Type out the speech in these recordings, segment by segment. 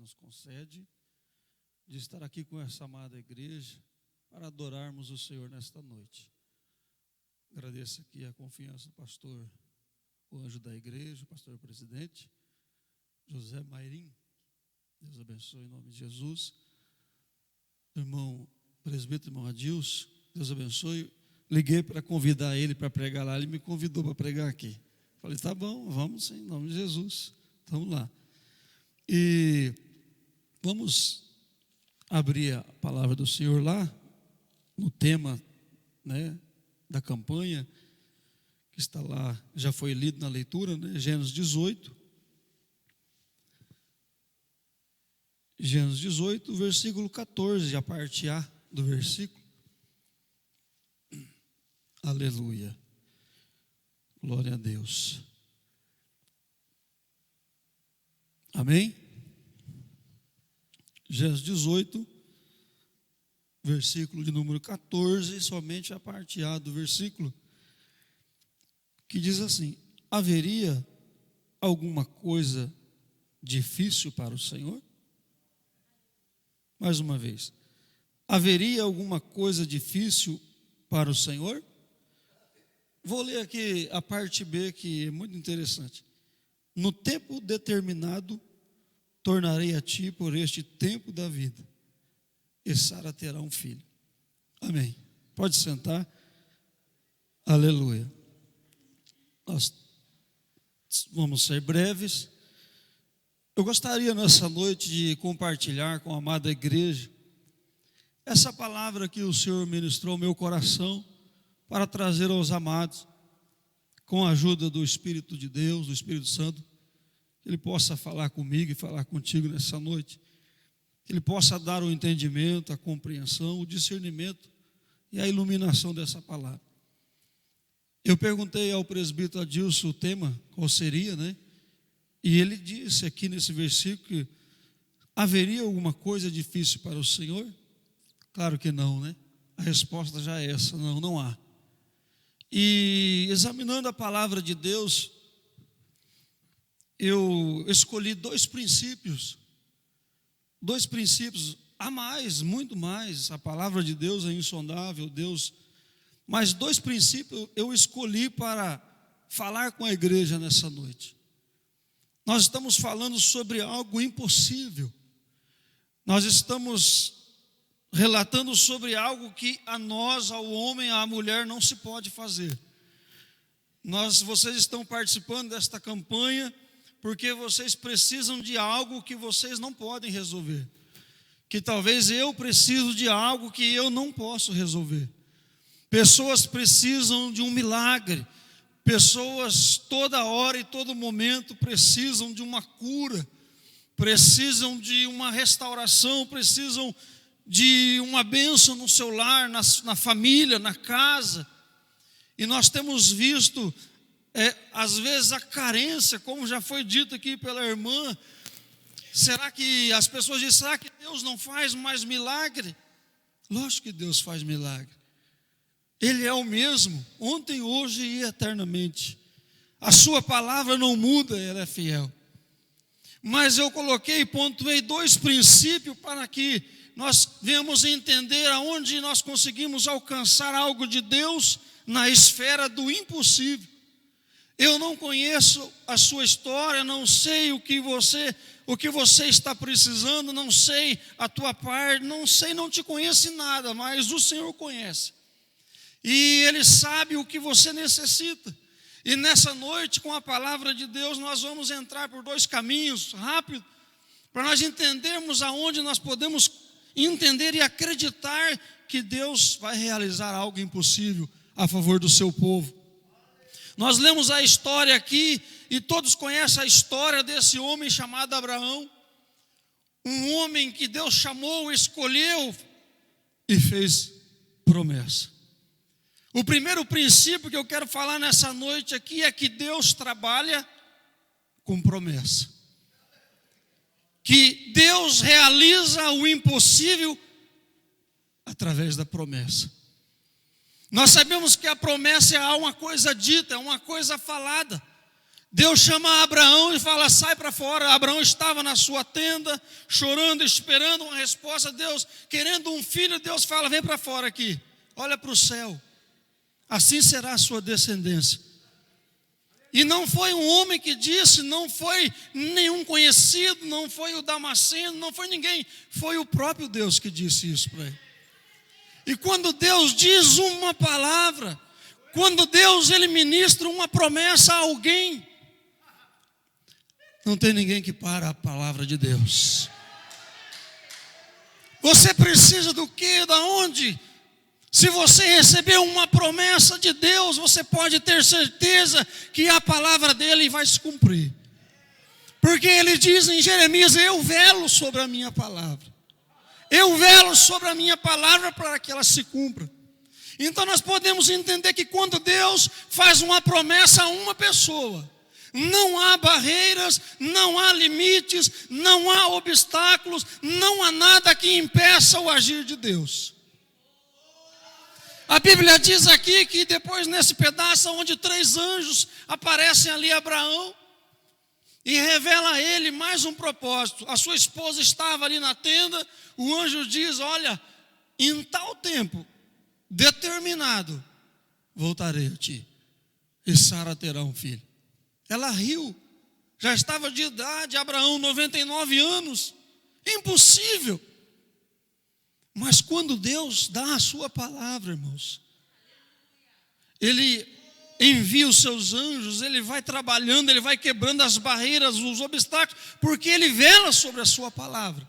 nos concede de estar aqui com essa amada igreja para adorarmos o Senhor nesta noite. Agradeço aqui a confiança do pastor, o anjo da igreja, o pastor presidente, José Mairim. Deus abençoe em nome de Jesus. Irmão presbítero, irmão Adilson, Deus abençoe. Liguei para convidar ele para pregar lá, ele me convidou para pregar aqui. Falei, tá bom, vamos sim, em nome de Jesus. Vamos lá. E vamos abrir a palavra do Senhor lá, no tema, né, da campanha, que está lá, já foi lido na leitura, né, Gênesis 18. Gênesis 18, versículo 14, a parte A do versículo. Aleluia. Glória a Deus. Amém? Gênesis 18, versículo de número 14, somente a parte A do versículo, que diz assim: haveria alguma coisa difícil para o Senhor? Mais uma vez, haveria alguma coisa difícil para o Senhor? Vou ler aqui a parte B, que é muito interessante. No tempo determinado, tornarei a ti por este tempo da vida, e Sara terá um filho. Amém. Pode sentar. Aleluia. Nós vamos ser breves. Eu gostaria nessa noite de compartilhar com a amada igreja essa palavra que o Senhor ministrou ao meu coração para trazer aos amados, com a ajuda do Espírito de Deus, do Espírito Santo, que Ele possa falar comigo e falar contigo nessa noite, que Ele possa dar o entendimento, a compreensão, o discernimento e a iluminação dessa palavra. Eu perguntei ao presbítero Adilson o tema, qual seria, né? E ele disse aqui nesse versículo que haveria alguma coisa difícil para o Senhor? Claro que não, né? A resposta já é essa, não há. E examinando a palavra de Deus, eu escolhi dois princípios, há mais, muito mais, a palavra de Deus é insondável, Deus, mas dois princípios eu escolhi para falar com a igreja nessa noite. Nós estamos falando sobre algo impossível, nós estamos relatando sobre algo que a nós, ao homem, à mulher, não se pode fazer. Vocês estão participando desta campanha porque vocês precisam de algo que vocês não podem resolver, que talvez eu preciso de algo que eu não posso resolver. Pessoas precisam de um milagre, pessoas toda hora e todo momento precisam de uma cura, precisam de uma restauração, precisam de uma bênção no seu lar, na família, na casa. E nós temos visto, às vezes, a carência, como já foi dito aqui pela irmã. Será que as pessoas dizem, será que Deus não faz mais milagre? Lógico que Deus faz milagre. Ele é o mesmo, ontem, hoje e eternamente. A sua palavra não muda, ela é fiel. Mas eu pontuei dois princípios para que nós venhamos entender aonde nós conseguimos alcançar algo de Deus na esfera do impossível. Eu não conheço a sua história, não sei o que você está precisando, não sei a tua parte, não te conheço nada, mas o Senhor conhece. E Ele sabe o que você necessita. E nessa noite, com a palavra de Deus, nós vamos entrar por dois caminhos rápido, para nós entendermos aonde nós podemos entender e acreditar que Deus vai realizar algo impossível a favor do seu povo. Nós lemos a história aqui e todos conhecem a história desse homem chamado Abraão, um homem que Deus chamou, escolheu e fez promessa. O primeiro princípio que eu quero falar nessa noite aqui é que Deus trabalha com promessa. Que Deus realiza o impossível através da promessa. Nós sabemos que a promessa é uma coisa dita, é uma coisa falada. Deus chama Abraão e fala: sai para fora. Abraão estava na sua tenda, chorando, esperando uma resposta. Deus, querendo um filho, Deus fala: vem para fora aqui, olha para o céu, assim será a sua descendência. E não foi um homem que disse, não foi nenhum conhecido, não foi o Damasceno, não foi ninguém, foi o próprio Deus que disse isso para ele. E quando Deus diz uma palavra, quando Deus ele ministra uma promessa a alguém, não tem ninguém que para a palavra de Deus. Você precisa do quê? Da onde? Se você recebeu uma promessa de Deus, você pode ter certeza que a palavra dele vai se cumprir. Porque ele diz em Jeremias: eu velo sobre a minha palavra. Eu velo sobre a minha palavra para que ela se cumpra. Então nós podemos entender que quando Deus faz uma promessa a uma pessoa, não há barreiras, não há limites, não há obstáculos, não há nada que impeça o agir de Deus. A Bíblia diz aqui que depois nesse pedaço onde 3 anjos aparecem ali a Abraão e revela a ele mais um propósito. A sua esposa estava ali na tenda, o anjo diz: olha, em tal tempo determinado voltarei a ti e Sara terá um filho. Ela riu, já estava de idade, Abraão 99 anos, impossível. Mas quando Deus dá a sua palavra, irmãos, Ele envia os seus anjos, Ele vai trabalhando, Ele vai quebrando as barreiras, os obstáculos, porque Ele vela sobre a sua palavra.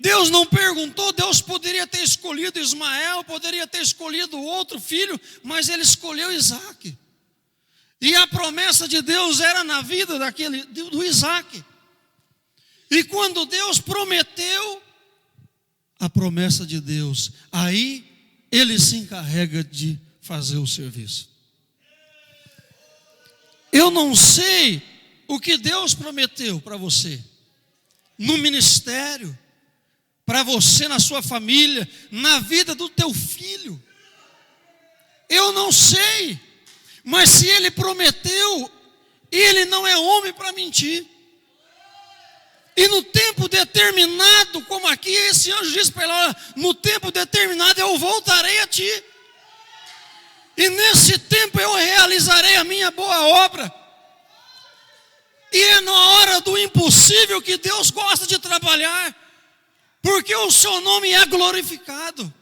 Deus não perguntou, Deus poderia ter escolhido Ismael, poderia ter escolhido outro filho, mas Ele escolheu Isaque. E a promessa de Deus era na vida do Isaque. E quando Deus prometeu a promessa de Deus, aí Ele se encarrega de fazer o serviço. Eu não sei o que Deus prometeu para você, no ministério, para você na sua família, na vida do teu filho. Eu não sei. Mas se Ele prometeu, Ele não é homem para mentir. E no tempo determinado, como aqui esse anjo diz para ela: no tempo determinado eu voltarei a ti. E nesse tempo eu realizarei a minha boa obra. E é na hora do impossível que Deus gosta de trabalhar, porque o seu nome é glorificado.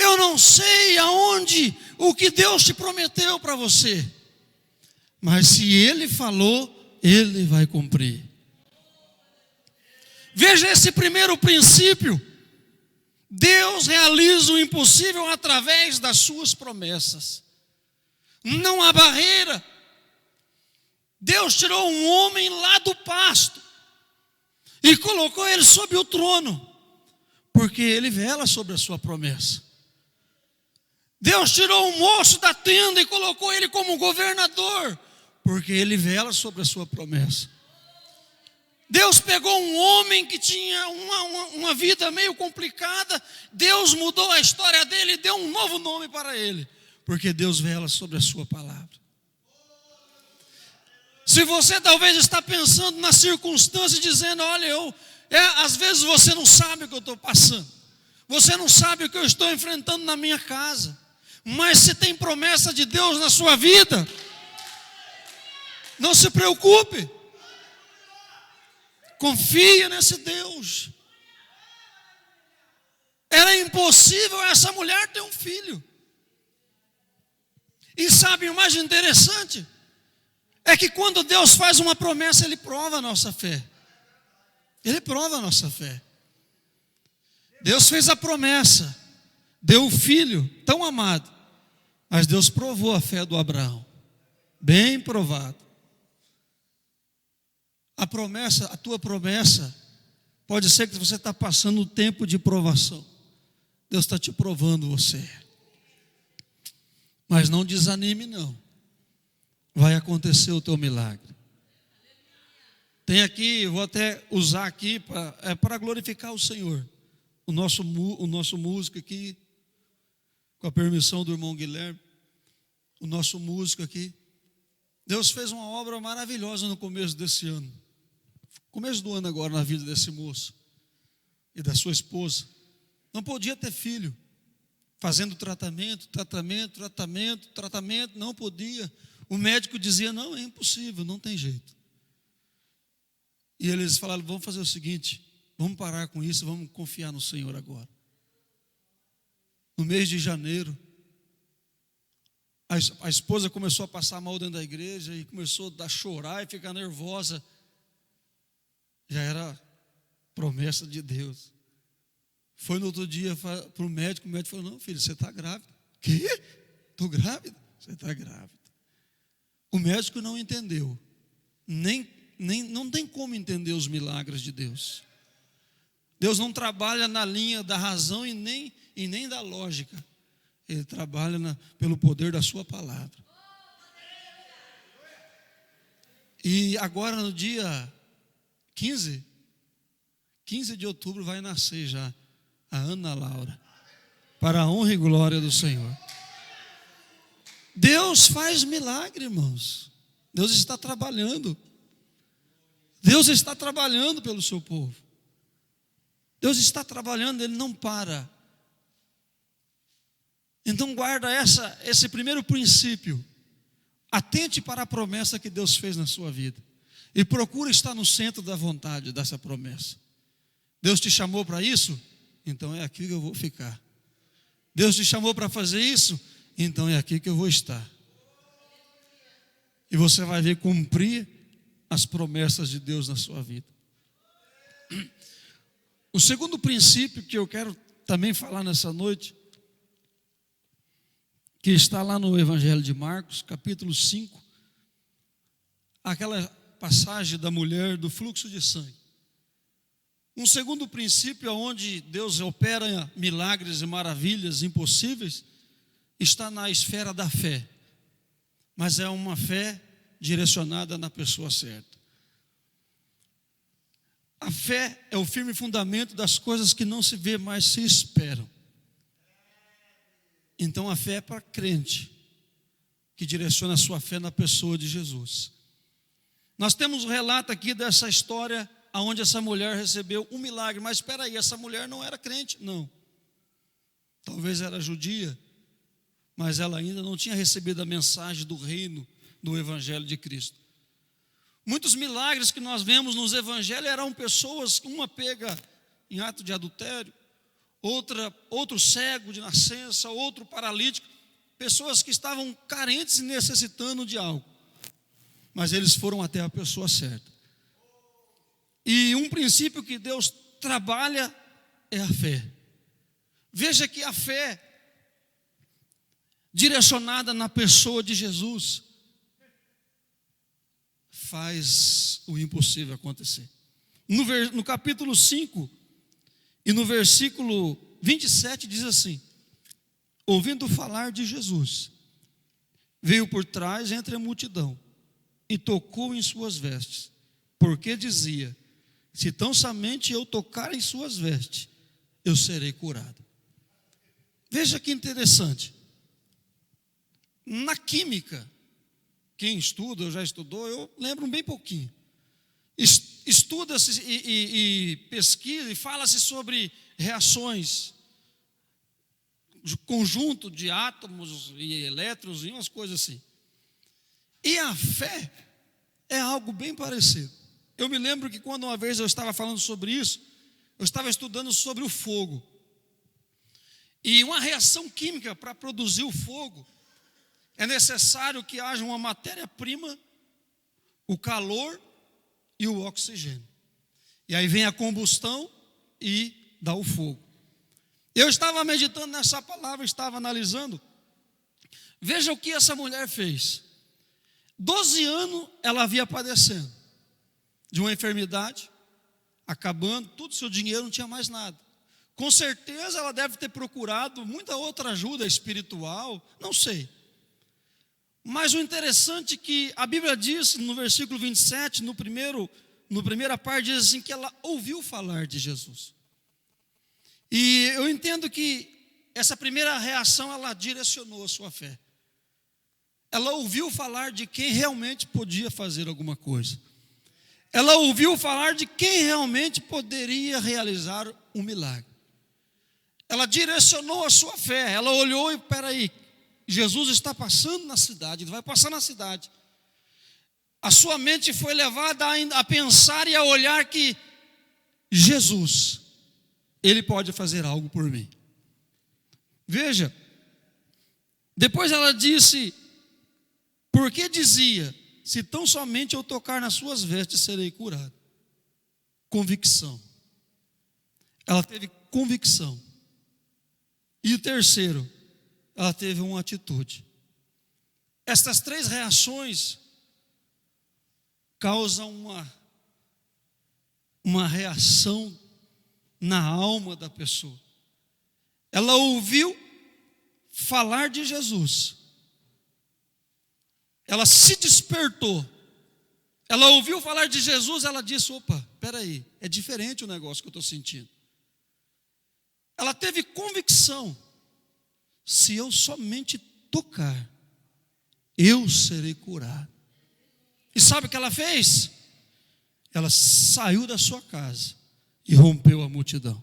Eu não sei aonde, o que Deus te prometeu para você, mas se Ele falou, Ele vai cumprir. Veja esse primeiro princípio: Deus realiza o impossível através das suas promessas. Não há barreira. Deus tirou um homem lá do pasto e colocou ele sobre o trono, porque Ele vela sobre a sua promessa. Deus tirou um moço da tenda e colocou ele como governador, porque Ele vela sobre a sua promessa. Deus pegou um homem que tinha uma vida meio complicada, Deus mudou a história dele e deu um novo nome para ele, porque Deus vela sobre a sua palavra. Se você talvez está pensando na circunstância, dizendo: olha, às vezes você não sabe o que eu estou passando, você não sabe o que eu estou enfrentando na minha casa, mas se tem promessa de Deus na sua vida, não se preocupe, confia nesse Deus. Era impossível essa mulher ter um filho. E sabe o mais interessante? É que quando Deus faz uma promessa, Ele prova a nossa fé. Ele prova a nossa fé. Deus fez a promessa, deu o filho tão amado, mas Deus provou a fé do Abraão, bem provado. A promessa, a tua promessa, pode ser que você está passando um tempo de provação. Deus está te provando você. Mas não desanime não. Vai acontecer o teu milagre. Tem aqui, vou até usar aqui para glorificar o Senhor. O nosso músico aqui, com a permissão do irmão Guilherme, o nosso músico aqui. Deus fez uma obra maravilhosa no começo desse ano. Começo do ano agora na vida desse moço e da sua esposa. Não podia ter filho. Fazendo tratamento, não podia. O médico dizia, não, é impossível, não tem jeito. E eles falaram, vamos fazer o seguinte, vamos parar com isso, vamos confiar no Senhor agora. No mês de janeiro, a esposa começou a passar mal dentro da igreja e começou a chorar e ficar nervosa. Já era promessa de Deus. Foi no outro dia para o médico falou, não, filho, você está grávida. Quê? Estou grávida? Você está grávida. O médico não entendeu. Não tem como entender os milagres de Deus. Deus não trabalha na linha da razão e nem da lógica. Ele trabalha pelo poder da sua palavra. E agora no dia 15 de outubro vai nascer já a Ana Laura, para a honra e glória do Senhor. Deus faz milagre, irmãos. Deus está trabalhando. Deus está trabalhando pelo seu povo. Deus está trabalhando, Ele não para. Então guarda esse primeiro princípio. Atente para a promessa que Deus fez na sua vida. E procura estar no centro da vontade dessa promessa. Deus te chamou para isso? Então é aqui que eu vou ficar. Deus te chamou para fazer isso? Então é aqui que eu vou estar. E você vai ver cumprir as promessas de Deus na sua vida. O segundo princípio que eu quero também falar nessa noite, que está lá no Evangelho de Marcos, capítulo 5, aquela passagem da mulher do fluxo de sangue. Um segundo princípio, onde Deus opera milagres e maravilhas impossíveis, está na esfera da fé. Mas é uma fé direcionada na pessoa certa. A fé é o firme fundamento das coisas que não se vê, mas se esperam. Então a fé é para crente, que direciona a sua fé na pessoa de Jesus. Nós temos um relato aqui dessa história onde essa mulher recebeu um milagre. Mas espera aí, essa mulher não era crente? Não. Talvez era judia, mas ela ainda não tinha recebido a mensagem do reino, do Evangelho de Cristo. Muitos milagres que nós vemos nos evangelhos eram pessoas, uma pega em ato de adultério, outro cego de nascença, outro paralítico, pessoas que estavam carentes e necessitando de algo. Mas eles foram até a pessoa certa. E um princípio que Deus trabalha é a fé. Veja que a fé direcionada na pessoa de Jesus faz o impossível acontecer. No capítulo 5 e no versículo 27 diz assim: ouvindo falar de Jesus, veio por trás entre a multidão e tocou em suas vestes, porque dizia: se tão somente eu tocar em suas vestes, eu serei curado. Veja que interessante. Na química, quem estuda, ou já estudou, eu lembro bem pouquinho. Estuda-se e pesquisa e fala-se sobre reações, conjunto de átomos e elétrons e umas coisas assim. E a fé é algo bem parecido. Eu me lembro que quando uma vez eu estava falando sobre isso, eu estava estudando sobre o fogo. E uma reação química para produzir o fogo, é necessário que haja uma matéria-prima, o calor e o oxigênio. E aí vem a combustão e dá o fogo. Eu estava meditando nessa palavra, estava analisando. Veja o que essa mulher fez. 12 anos ela havia padecendo de uma enfermidade, acabando, todo o seu dinheiro, não tinha mais nada. Com certeza ela deve ter procurado muita outra ajuda espiritual, não sei. Mas o interessante é que a Bíblia diz, no versículo 27, no primeira parte, diz assim, que ela ouviu falar de Jesus. E eu entendo que essa primeira reação, ela direcionou a sua fé. ela ouviu falar de quem realmente podia fazer alguma coisa. Ela ouviu falar de quem realmente poderia realizar um milagre. Ela direcionou a sua fé. Ela olhou e, espera aí, Jesus está passando na cidade, ele vai passar na cidade. A sua mente foi levada a pensar e a olhar que Jesus, ele pode fazer algo por mim. Veja, depois ela disse, porque dizia, se tão somente eu tocar nas suas vestes, serei curado. Convicção. Ela teve convicção. E o terceiro, ela teve uma atitude. Estas três reações causam uma reação na alma da pessoa. Ela ouviu falar de Jesus. Ela se despertou. Ela ouviu falar de Jesus, ela disse, opa, espera aí, é diferente o negócio que eu estou sentindo. Ela teve convicção, se eu somente tocar, eu serei curado. E sabe o que ela fez? Ela saiu da sua casa e rompeu a multidão.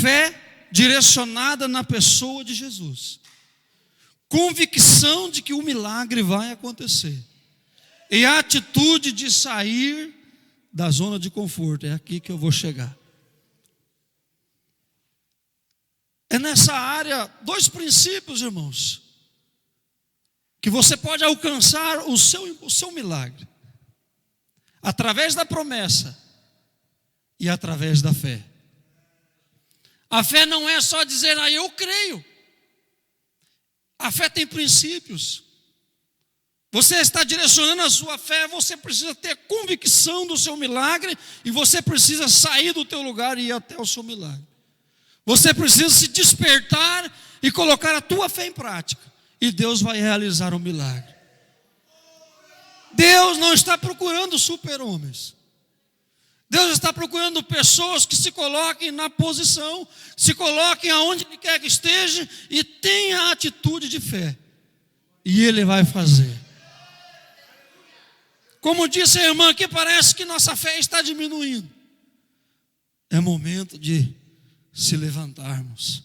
Fé direcionada na pessoa de Jesus. Convicção de que o milagre vai acontecer. E a atitude de sair da zona de conforto. É aqui que eu vou chegar. É nessa área, dois princípios, irmãos, que você pode alcançar o seu milagre. Através da promessa e através da fé. A fé não é só dizer, eu creio. A fé tem princípios. Você está direcionando a sua fé, você precisa ter convicção do seu milagre e você precisa sair do teu lugar e ir até o seu milagre. Você precisa se despertar e colocar a tua fé em prática. E Deus vai realizar um milagre. Deus não está procurando super-homens. Deus está procurando pessoas que se coloquem na posição, se coloquem aonde Ele quer que esteja e tenha a atitude de fé. E Ele vai fazer. Como disse a irmã aqui, parece que nossa fé está diminuindo. É momento de se levantarmos.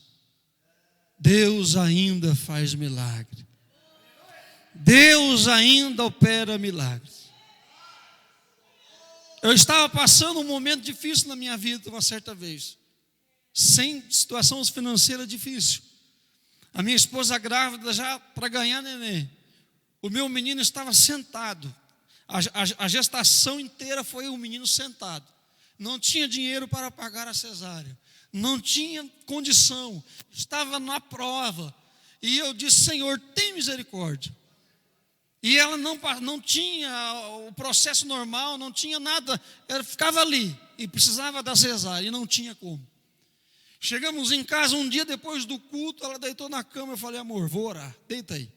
Deus ainda faz milagre. Deus ainda opera milagres. Eu estava passando um momento difícil na minha vida uma certa vez. Sem situação financeira difícil. A minha esposa grávida já para ganhar neném. O meu menino estava sentado. A gestação inteira foi o menino sentado. Não tinha dinheiro para pagar a cesárea. Não tinha condição. Estava na prova. E eu disse, Senhor, tem misericórdia. E ela não tinha o processo normal, não tinha nada. Ela ficava ali e precisava da cesárea e não tinha como. Chegamos em casa um dia depois do culto, ela deitou na cama. Eu falei, amor, vou orar, deita aí.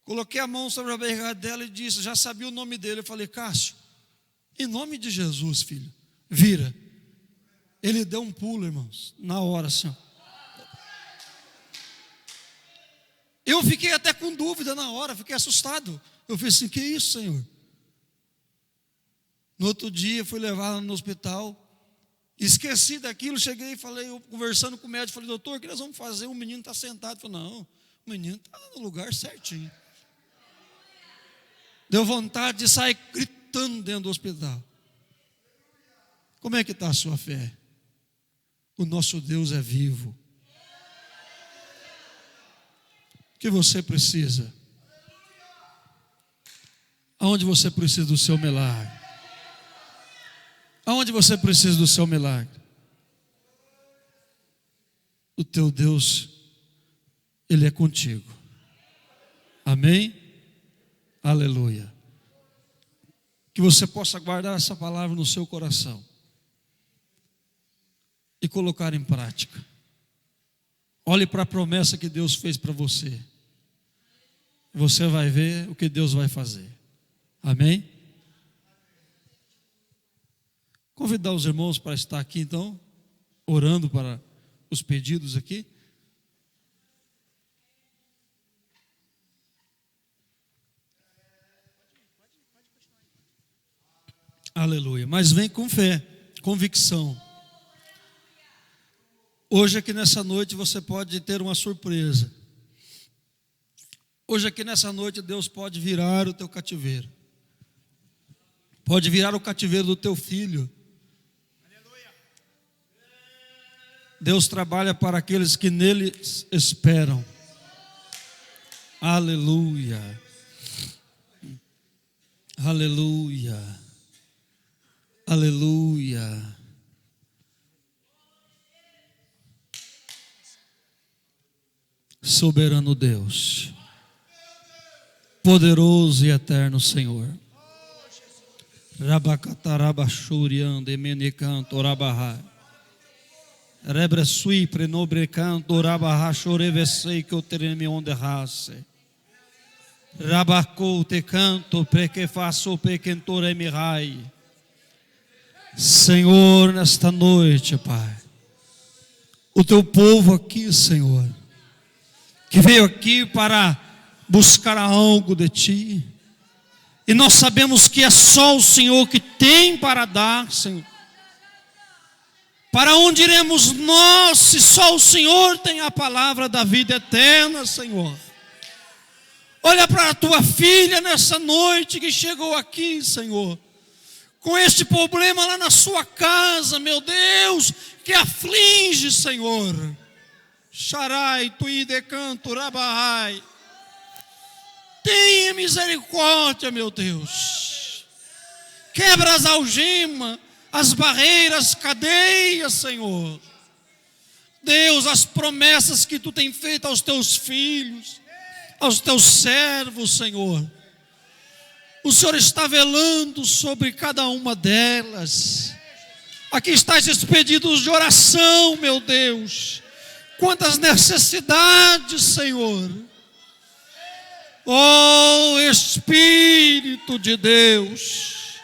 Coloquei a mão sobre a barriga dela e disse, já sabia o nome dele. Eu falei, Cássio, em nome de Jesus, filho, vira. Ele deu um pulo, irmãos, na hora assim. Eu fiquei até com dúvida na hora, fiquei assustado. Eu falei assim, que isso, Senhor? No outro dia, fui levá-la no hospital. Esqueci daquilo, cheguei e falei, eu conversando com o médico, falei, doutor, o que nós vamos fazer? O menino está sentado. Eu falei, não, o menino está no lugar certinho. Deu vontade de sair gritando dentro do hospital. Como é que está a sua fé? O nosso Deus é vivo. O que você precisa? Aonde você precisa do seu milagre? Aonde você precisa do seu milagre? O teu Deus, Ele é contigo. Amém? Aleluia. Que você possa guardar essa palavra no seu coração e colocar em prática. Olhe para a promessa que Deus fez para você. Você vai ver o que Deus vai fazer. Amém? Convidar os irmãos para estar aqui então, orando para os pedidos aqui. Aleluia. Mas vem com fé, convicção. Hoje aqui nessa noite você pode ter uma surpresa. Hoje aqui nessa noite Deus pode virar o teu cativeiro. Pode virar o cativeiro do teu filho. Deus trabalha para aqueles que nele esperam. Aleluia. Aleluia. Aleluia. Soberano Deus, poderoso e eterno Senhor. Rabacatarabachurian de menicanto rabahá. Rebresui prenobrecanto rabahá chorevesei que o tereme onde race. Rabacou te canto preque faço pequentore rai. Senhor, nesta noite, Pai, o teu povo aqui, Senhor, que veio aqui para buscar algo de Ti, e nós sabemos que é só o Senhor que tem para dar, Senhor. Para onde iremos nós, se só o Senhor tem a palavra da vida eterna, Senhor? Olha para a Tua filha nessa noite que chegou aqui, Senhor, com este problema lá na sua casa, meu Deus, que aflige, Senhor. Sharai, tui decanto, rabahai. Tenha misericórdia, meu Deus. Quebra as algemas, as barreiras, cadeias, Senhor. Deus, as promessas que Tu tem feito aos Teus filhos, aos Teus servos, Senhor. O Senhor está velando sobre cada uma delas. Aqui está esses pedidos de oração, meu Deus. Quantas necessidades, Senhor. Oh, Espírito de Deus,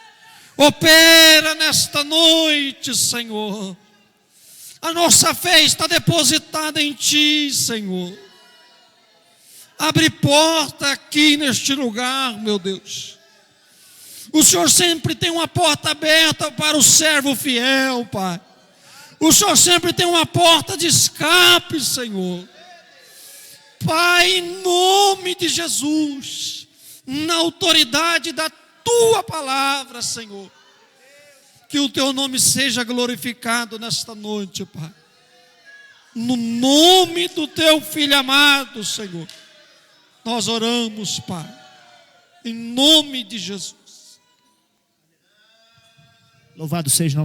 opera nesta noite, Senhor. A nossa fé está depositada em Ti, Senhor. Abre porta aqui neste lugar, meu Deus. O Senhor sempre tem uma porta aberta para o servo fiel, Pai. O Senhor sempre tem uma porta de escape, Senhor. Pai, em nome de Jesus, na autoridade da Tua palavra, Senhor, que o Teu nome seja glorificado nesta noite, Pai. No nome do Teu Filho amado, Senhor, nós oramos, Pai, em nome de Jesus. Louvado seja